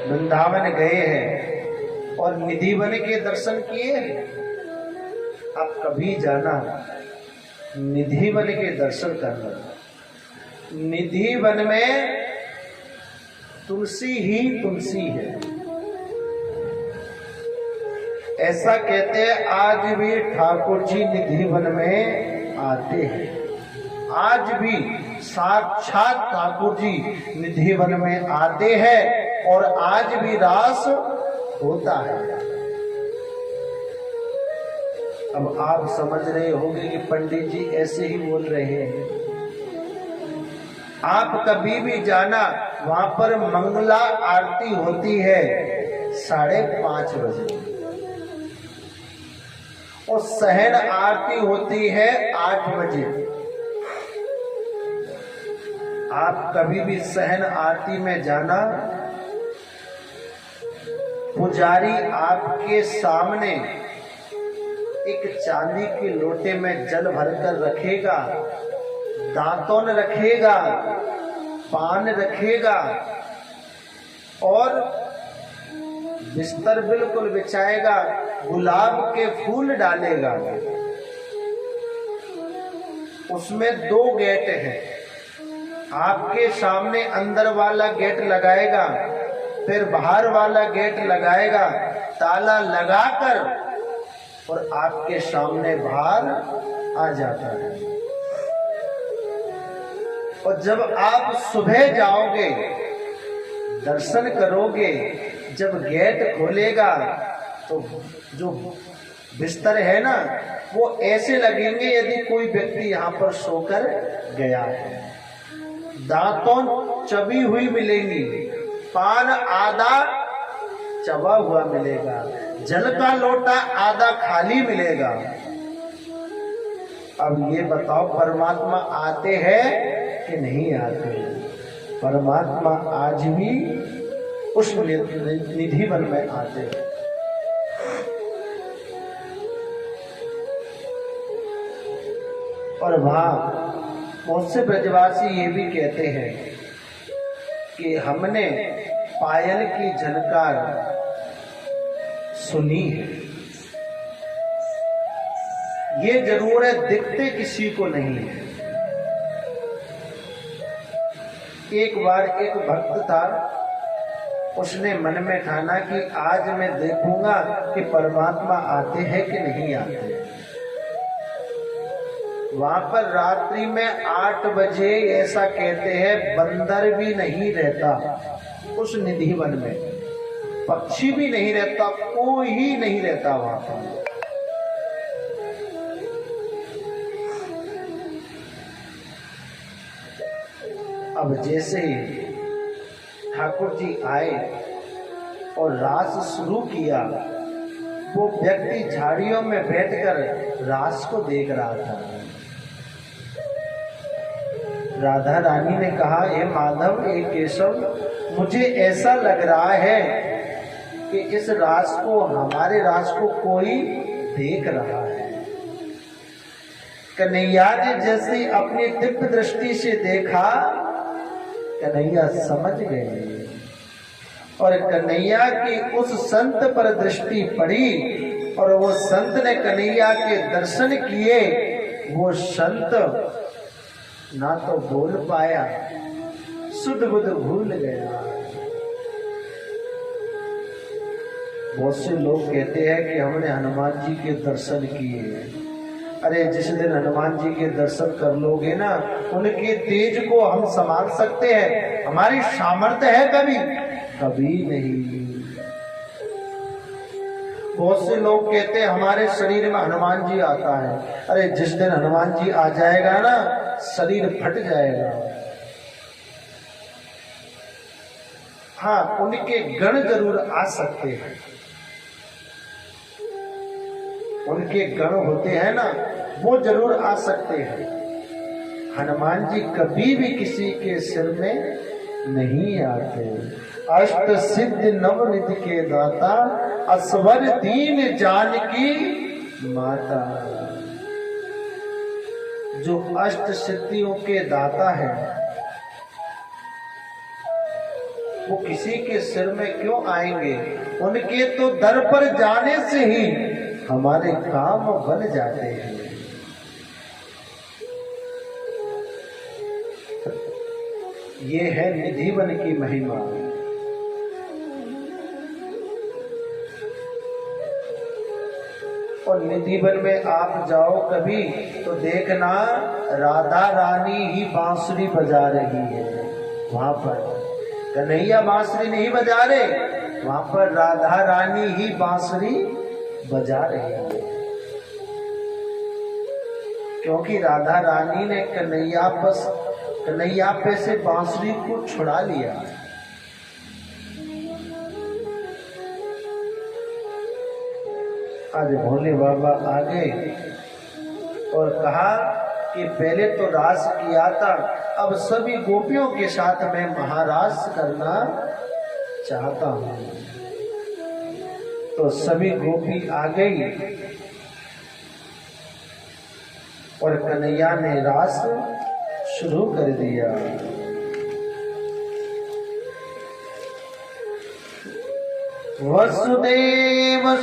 वृंदावन गए हैं और निधि वन के दर्शन किए। आप कभी जाना निधि वन के दर्शन करना। निधि वन में तुलसी ही तुलसी है। ऐसा कहते हैं आज भी ठाकुर जी निधि वन में आते हैं। आज भी साक्षात ठाकुर जी निधि वन में आते हैं और आज भी रास होता है। अब आप समझ रहे होंगे कि पंडित जी ऐसे ही बोल रहे हैं। आप कभी भी जाना, वहां पर मंगला आरती होती है 5:30 बजे और सहन आरती होती है 8 बजे। आप कभी भी सहन आरती में जाना, पुजारी आपके सामने एक चांदी के लोटे में जल भरकर रखेगा, दांतन रखेगा, पान रखेगा और बिस्तर बिल्कुल बिछाएगा, गुलाब के फूल डालेगा। उसमें 2 गेट हैं। आपके सामने अंदर वाला गेट लगाएगा, फिर बाहर वाला गेट लगाएगा, ताला लगाकर और आपके सामने बाहर आ जाता है। और जब आप सुबह जाओगे, दर्शन करोगे, जब गेट खोलेगा तो जो बिस्तर है ना, वो ऐसे लगेंगे यदि कोई व्यक्ति यहाँ पर सोकर गया है। दांतों चबी हुई मिलेंगी, पान आधा चबा हुआ मिलेगा, जल का लोटा आधा खाली मिलेगा। अब ये बताओ, परमात्मा आते हैं कि नहीं आते? परमात्मा आज भी उस निधि वन में आते हैं। और वहां बहुत से ब्रजवासी ये भी कहते हैं कि हमने पायल की झनकार सुनी है। ये जरूर है, दिखते किसी को नहीं है। एक बार एक भक्त था, उसने मन में ठाना कि आज मैं देखूंगा कि परमात्मा आते हैं कि नहीं आते। वहां पर रात्रि में 8 बजे ऐसा कहते हैं बंदर भी नहीं रहता उस निधि वन में, पक्षी भी नहीं रहता, कोई ही नहीं रहता वहां पर। अब जैसे ठाकुर जी आए और रास शुरू किया, वो व्यक्ति झाड़ियों में बैठकर रास को देख रहा था। राधा रानी ने कहा, हे माधव, हे केशव, मुझे ऐसा लग रहा है कि इस रास को, हमारे रास को कोई देख रहा है। कन्हैया ने जैसे अपनी दिव्य दृष्टि से देखा, कन्हैया समझ गए और कन्हैया की उस संत पर दृष्टि पड़ी और वो संत ने कन्हैया के दर्शन किए। वो संत ना तो बोल पाया, सुध बुध भूल गया। बहुत से लोग कहते हैं कि हमने हनुमान जी के दर्शन किए। अरे जिस दिन हनुमान जी के दर्शन कर लोगे ना, उनके तेज को हम संभाल सकते हैं। हमारी सामर्थ्य है कभी? कभी नहीं। बहुत से लोग कहते हैं हमारे शरीर में हनुमान जी आता है। अरे जिस दिन हनुमान जी आ जाएगा ना, शरीर फट जाएगा। हाँ, उनके गण जरूर आ सकते हैं। उनके गण होते हैं ना, वो जरूर आ सकते हैं। हनुमान जी कभी भी किसी के सिर में नहीं आते। अष्ट सिद्ध नवनिधि के दाता, असवर दीन जानकी माता। जो अष्ट सिद्धियों के दाता है, वो किसी के सिर में क्यों आएंगे? उनके तो दर पर जाने से ही हमारे काम बन जाते हैं। ये है निधिवन की महिमा। और निधिवन में आप जाओ कभी तो देखना राधा रानी ही बांसुरी बजा रही है। वहां पर कन्हैया बांसुरी नहीं बजा रहे, वहां पर राधा रानी ही बांसुरी बजा रही है। क्योंकि राधा रानी ने कन्हैया पे से बांसुरी को छुड़ा लिया। आज भोले बाबा आ गए और कहा कि पहले तो रास किया था, अब सभी गोपियों के साथ मैं महारास करना चाहता हूं। तो सभी गोपी आ गई और कन्हैया ने रास शुरू कर दिया। वसुदेव